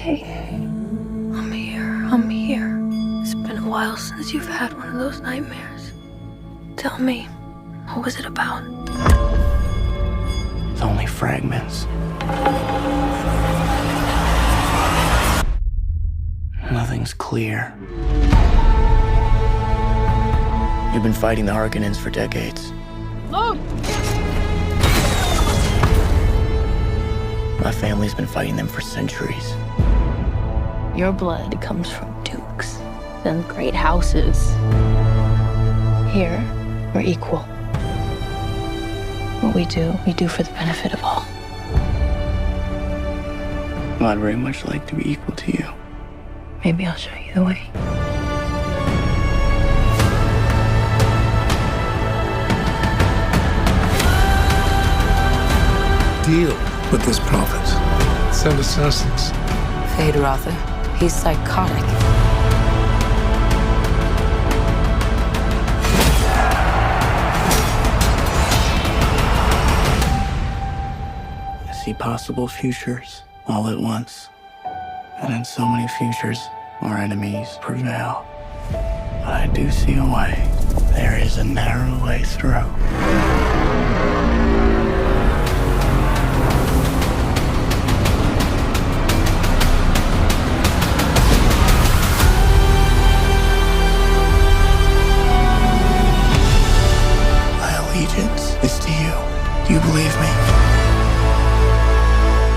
okay? I'm here. It's been a while since you've had one of those nightmares. Tell me, what was it about? It's only fragments. Nothing's clear. You've been fighting the Harkonnens for decades. Look! My family's been fighting them for centuries. Your blood comes from dukes and great houses. Here, we're equal. What we do for the benefit of all. Well, I'd very much like to be equal to you. Maybe I'll show you the way. Deal with this prophet. Send assassins. Fade Rother. He's psychotic. I see possible futures all at once. And in so many futures, our enemies prevail. But I do see a way. There is a narrow way through. Is to you. Do you believe me?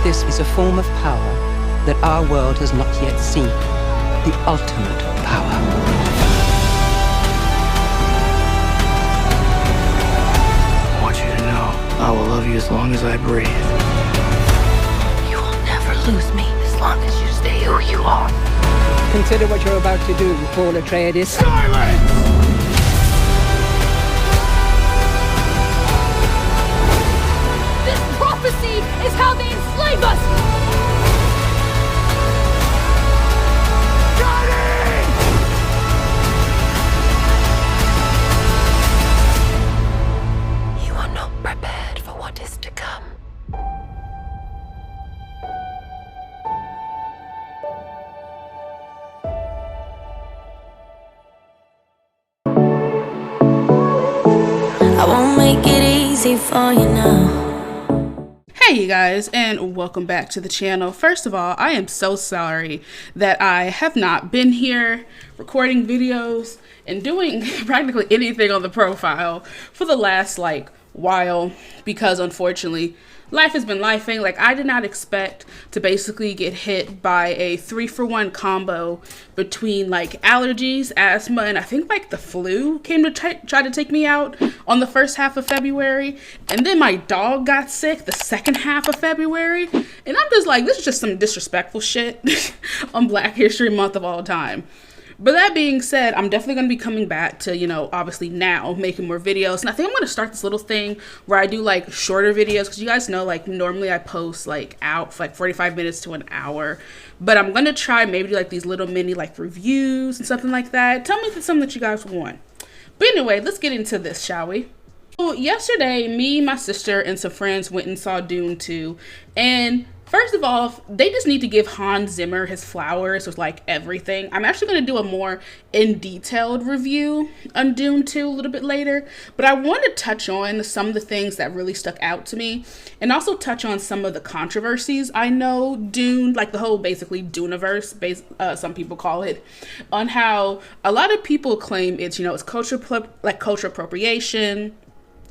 This is a form of power that our world has not yet seen. The ultimate power. I want you to know I will love you as long as I breathe. You will never lose me as long as you stay who you are. Consider what you're about to do, Paul Atreides. Silence! Prophecy is how they enslave us! You are not prepared for what is to come. I won't make it easy for you now. Hey you guys, and welcome back to the channel. First of all, I am so sorry that I have not been here recording videos and doing practically anything on the profile for the last while, because unfortunately life has been lifing. I did not expect to basically get hit by a 3-for-1 combo between allergies, asthma, and I think the flu came to try to take me out on the first half of February, and then my dog got sick the second half of February, and I'm just this is just some disrespectful shit on Black History Month of all time. But that being said, I'm definitely going to be coming back to, obviously now making more videos. And I think I'm going to start this little thing where I do shorter videos. Because you guys know, normally I post out for 45 minutes to an hour. But I'm going to try maybe do these little mini reviews and something like that. Tell me if it's something that you guys want. But anyway, let's get into this, shall we? So yesterday, me, my sister, and some friends went and saw Dune 2. And first of all, they just need to give Hans Zimmer his flowers with everything. I'm actually going to do a more in-detailed review on Dune 2 a little bit later, but I want to touch on some of the things that really stuck out to me, and also touch on some of the controversies I know Dune, the whole basically Duneverse, some people call it, on how a lot of people claim it's, it's culture appropriation,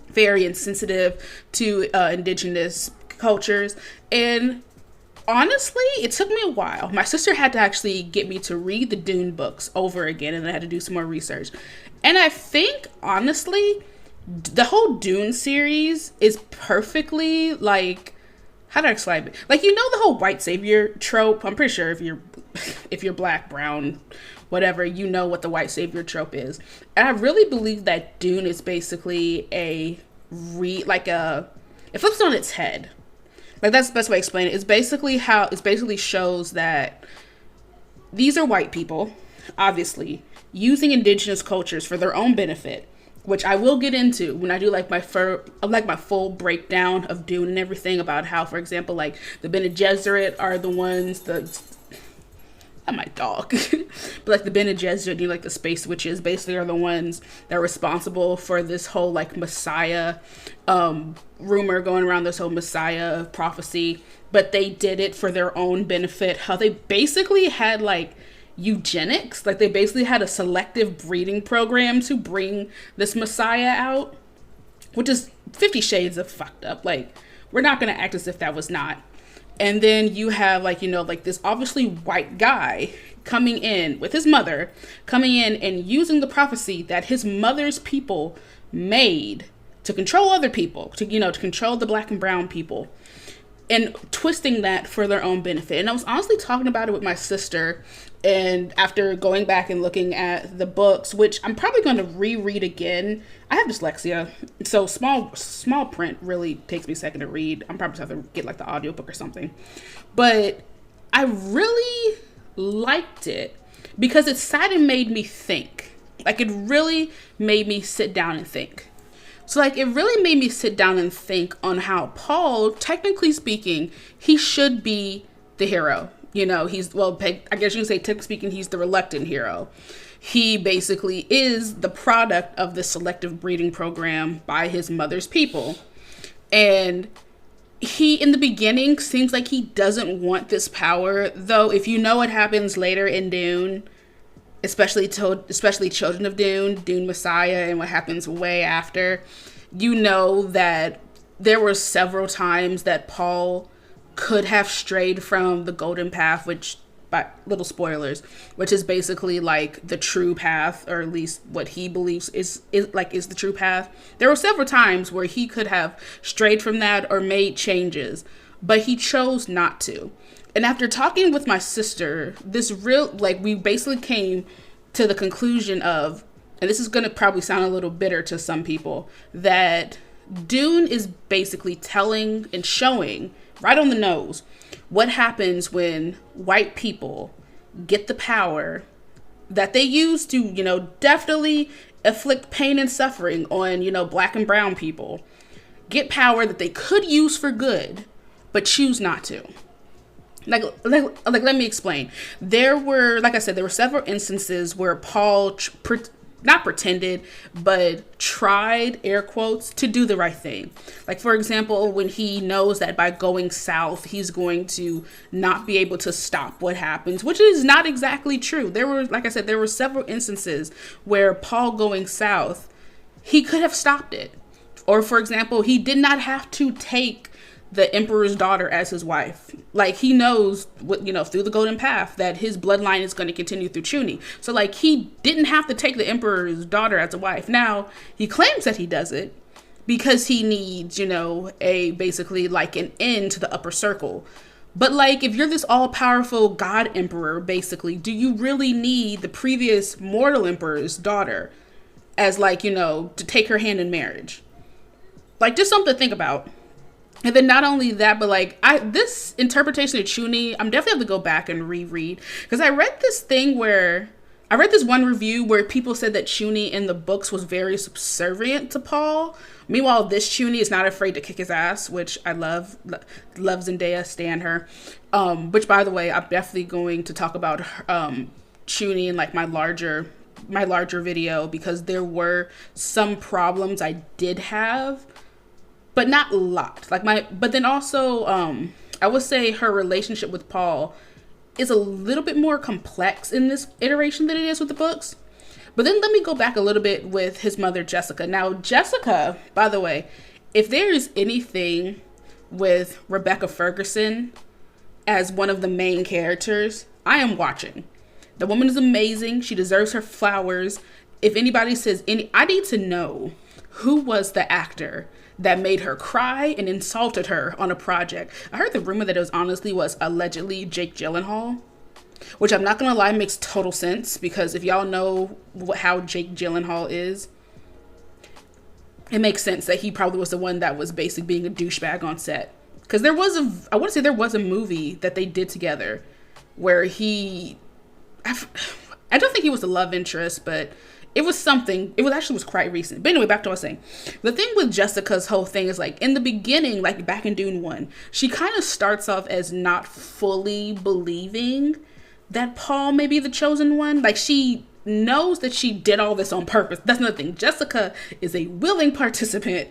very insensitive to indigenous cultures, and honestly, it took me a while. My sister had to actually get me to read the Dune books over again, and I had to do some more research. And I think, honestly, the whole Dune series is perfectly, how do I explain it? The whole white savior trope. I'm pretty sure if you're black, brown, whatever, you know what the white savior trope is. And I really believe that Dune is basically it flips on its head. That's the best way to explain it. It basically shows that these are white people, obviously, using indigenous cultures for their own benefit, which I will get into when I do my full breakdown of Dune and everything, about how, for example, the Bene Gesserit are the ones, not my dog, but like the Bene Gesserit, like the space witches, basically are the ones that are responsible for this whole like Messiah rumor going around, this whole Messiah prophecy. But they did it for their own benefit. How they basically had like eugenics, like they basically had a selective breeding program to bring this Messiah out, which is 50 shades of fucked up. Like, we're not going to act as if that was not. And then you have like, you know, like this obviously white guy coming in with his mother, coming in and using the prophecy that his mother's people made to control other people, to, you know, to control the black and brown people, and twisting that for their own benefit. And I was honestly talking about it with my sister, and after going back and looking at the books, which I'm probably going to reread again. I have dyslexia, so small print really takes me a second to read. I'm probably going to have to get like the audiobook or something. But I really liked it because it sat and made me think. Like, it really made me sit down and think. So like, it really made me sit down and think on how Paul, technically speaking, he should be the hero. You know, he's, well, I guess you can say, technically speaking, he's the reluctant hero. He basically is the product of the selective breeding program by his mother's people. And he, in the beginning, seems like he doesn't want this power. Though, if you know what happens later in Dune, especially Children of Dune Messiah, and what happens way after, you know that there were several times that Paul could have strayed from the golden path, which, by little spoilers, which is basically like the true path, or at least what he believes is the true path. There were several times where he could have strayed from that or made changes, but he chose not to. And after talking with my sister, we basically came to the conclusion of, and this is going to probably sound a little bitter to some people, that Dune is basically telling and showing right on the nose what happens when white people get the power that they use to, you know, definitely inflict pain and suffering on, you know, black and brown people, get power that they could use for good, but choose not to. Like, let me explain. There were, like I said, there were several instances where Paul not pretended, but tried, air quotes, to do the right thing. Like, for example, when he knows that by going south, he's going to not be able to stop what happens, which is not exactly true. There were, like I said, there were several instances where Paul going south, he could have stopped it. Or, for example, he did not have to take the emperor's daughter as his wife. Like, he knows, you know, through the golden path that his bloodline is going to continue through Chani. So like, he didn't have to take the emperor's daughter as a wife. Now he claims that he does it because he needs, you know, basically like an end to the upper circle. But like, if you're this all-powerful god emperor, basically, do you really need the previous mortal emperor's daughter as, like, you know, to take her hand in marriage? Like, just something to think about. And then not only that, but like, this interpretation of Chani, I'm definitely have to go back and reread, because I read this one review where people said that Chani in the books was very subservient to Paul. Meanwhile, this Chani is not afraid to kick his ass, which I love Zendaya, stan her. Which, by the way, I'm definitely going to talk about Chani in like my larger video, because there were some problems I did have, but not a lot. But then also, I would say her relationship with Paul is a little bit more complex in this iteration than it is with the books. But then let me go back a little bit with his mother, Jessica. Now, Jessica, by the way, if there is anything with Rebecca Ferguson as one of the main characters, I am watching. The woman is amazing. She deserves her flowers. If anybody says I need to know who was the actor that made her cry and insulted her on a project. I heard the rumor that it was allegedly Jake Gyllenhaal, which I'm not gonna lie, makes total sense, because if y'all know how Jake Gyllenhaal is, it makes sense that he probably was the one that was basically being a douchebag on set. Because there was a movie that they did together where I don't think he was the love interest, but it was something. It was quite recent. But anyway, back to what I was saying. The thing with Jessica's whole thing is, like, in the beginning, like back in Dune 1, she kind of starts off as not fully believing that Paul may be the chosen one. Like, she knows that she did all this on purpose. That's another thing. Jessica is a willing participant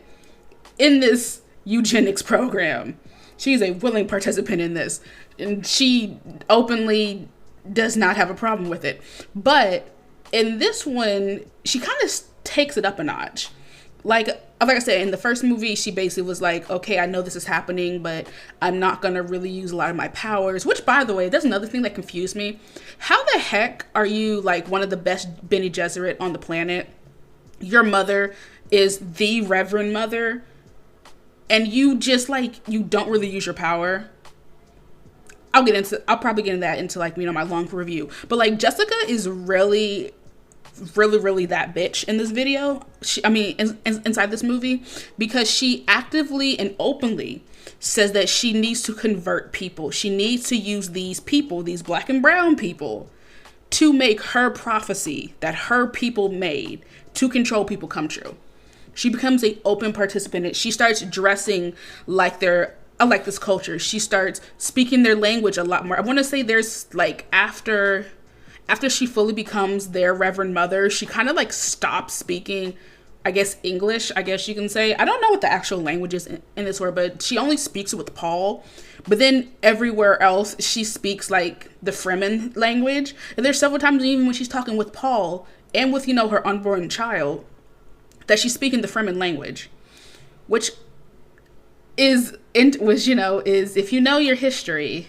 in this eugenics program. She's a willing participant in this, and she openly does not have a problem with it. But in this one, she kind of takes it up a notch. Like I said, in the first movie, she basically was like, okay, I know this is happening, but I'm not going to really use a lot of my powers. Which, by the way, that's another thing that confused me. How the heck are you, like, one of the best Bene Gesserit on the planet? Your mother is the Reverend Mother, and you just, like, you don't really use your power. I'll probably get into that into, like, my long review. But, like, Jessica is really that bitch in this video. Inside this movie, because she actively and openly says that she needs to convert people. She needs to use these people, these black and brown people, to make her prophecy that her people made to control people come true. She becomes an open participant. She starts dressing like like this culture. She starts speaking their language a lot more. I want to say there's, like, after she fully becomes their Reverend Mother, she kind of, like, stops speaking, I guess, English, I guess you can say. I don't know what the actual language is in this word, but she only speaks with Paul. But then everywhere else, she speaks, like, the Fremen language. And there's several times, even when she's talking with Paul and with, her unborn child, that she's speaking the Fremen language, which is if you know your history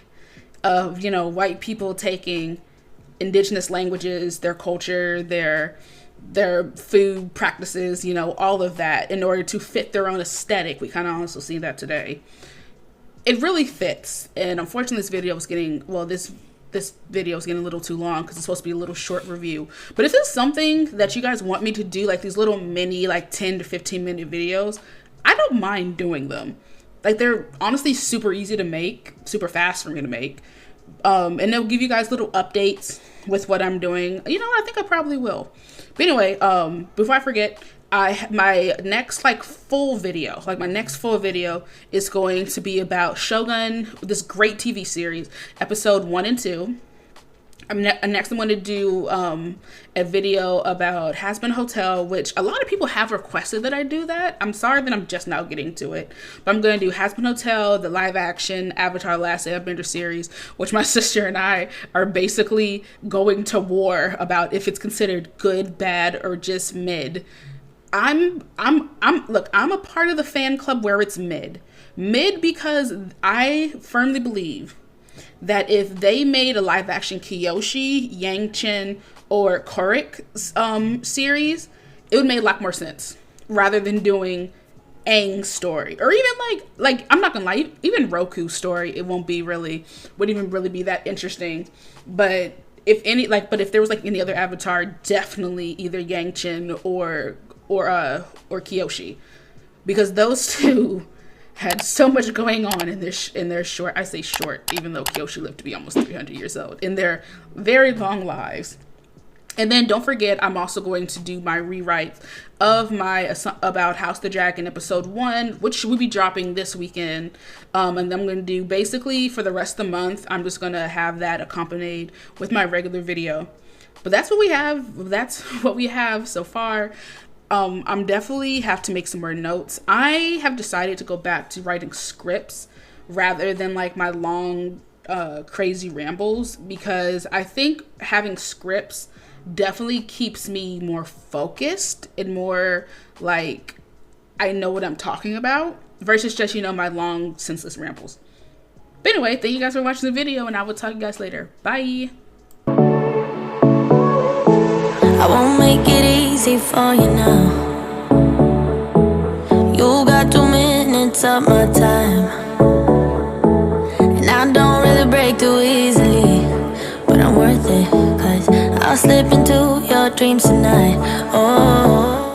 of, white people taking indigenous languages, their culture, their food practices, all of that in order to fit their own aesthetic. We kind of also see that today. It really fits. And unfortunately, this video is getting a little too long because it's supposed to be a little short review. But if it's something that you guys want me to do, like these little mini, like 10 to 15 minute videos, I don't mind doing them. Like, they're honestly super easy to make, super fast for me to make. And they'll give you guys little updates with what I'm doing. I think I probably will. But anyway, before I forget, my next full video is going to be about Shogun, this great TV series, episode 1 and 2. Next I'm going to do a video about Hazbin Hotel, which a lot of people have requested that I do that. I'm sorry that I'm just now getting to it. But I'm going to do Hazbin Hotel, the live action Avatar Last Airbender series, which my sister and I are basically going to war about if it's considered good, bad, or just mid. I'm a part of the fan club where it's mid. Mid because I firmly believe that if they made a live action Kyoshi, Yangchen, or Korik series, it would make a lot more sense rather than doing Aang's story, or even like I'm not gonna lie, even Roku's story, it wouldn't even really be that interesting. But if there was any other Avatar, definitely either Yangchen or Kyoshi, because those two had so much going on in their short, I say short, even though Kyoshi lived to be almost 300 years old, in their very long lives. And then don't forget, I'm also going to do my rewrites of my about House the Dragon episode 1, which will be dropping this weekend. And I'm going to do basically for the rest of the month, I'm just going to have that accompanied with my regular video. But that's what we have. That's what we have so far. I'm definitely have to make some more notes. I have decided to go back to writing scripts rather than my long crazy rambles, because I think having scripts definitely keeps me more focused and more I know what I'm talking about versus just my long senseless rambles. But anyway, thank you guys for watching the video, and I will talk to you guys later. Bye. I won't make it easy for you now. You got 2 minutes of my time, and I don't really break too easily, but I'm worth it, 'cause I'll slip into your dreams tonight. Oh.